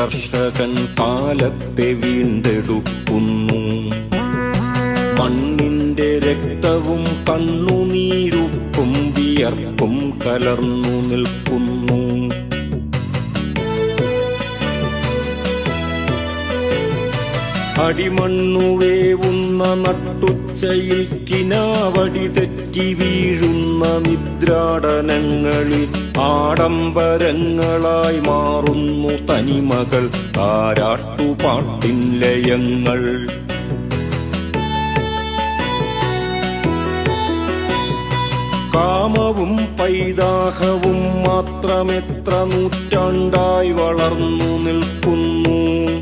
കർഷകൻ കാലത്തെ വീണ്ടെടുക്കുന്നു. മണ്ണിന്റെ രക്തവും കണ്ണുനീരുപ്പും വിയർപ്പും കലർന്നു നിൽക്കുന്നു. അടിമണ്ണുവേവുന്ന നട്ടുച്ചയിൽ കിനാവടി തെറ്റി വീഴുന്ന നിദ്രാടനങ്ങളിൽ ആഡംബരങ്ങളായി മാറുന്നു തനിമകൾ, താരാട്ടുപാട്ടിൻ ലയങ്ങൾ. കാമവും പൈതാഹവും മാത്രമെത്ര നൂറ്റാണ്ടായി വളർന്നു നിൽക്കുന്നു.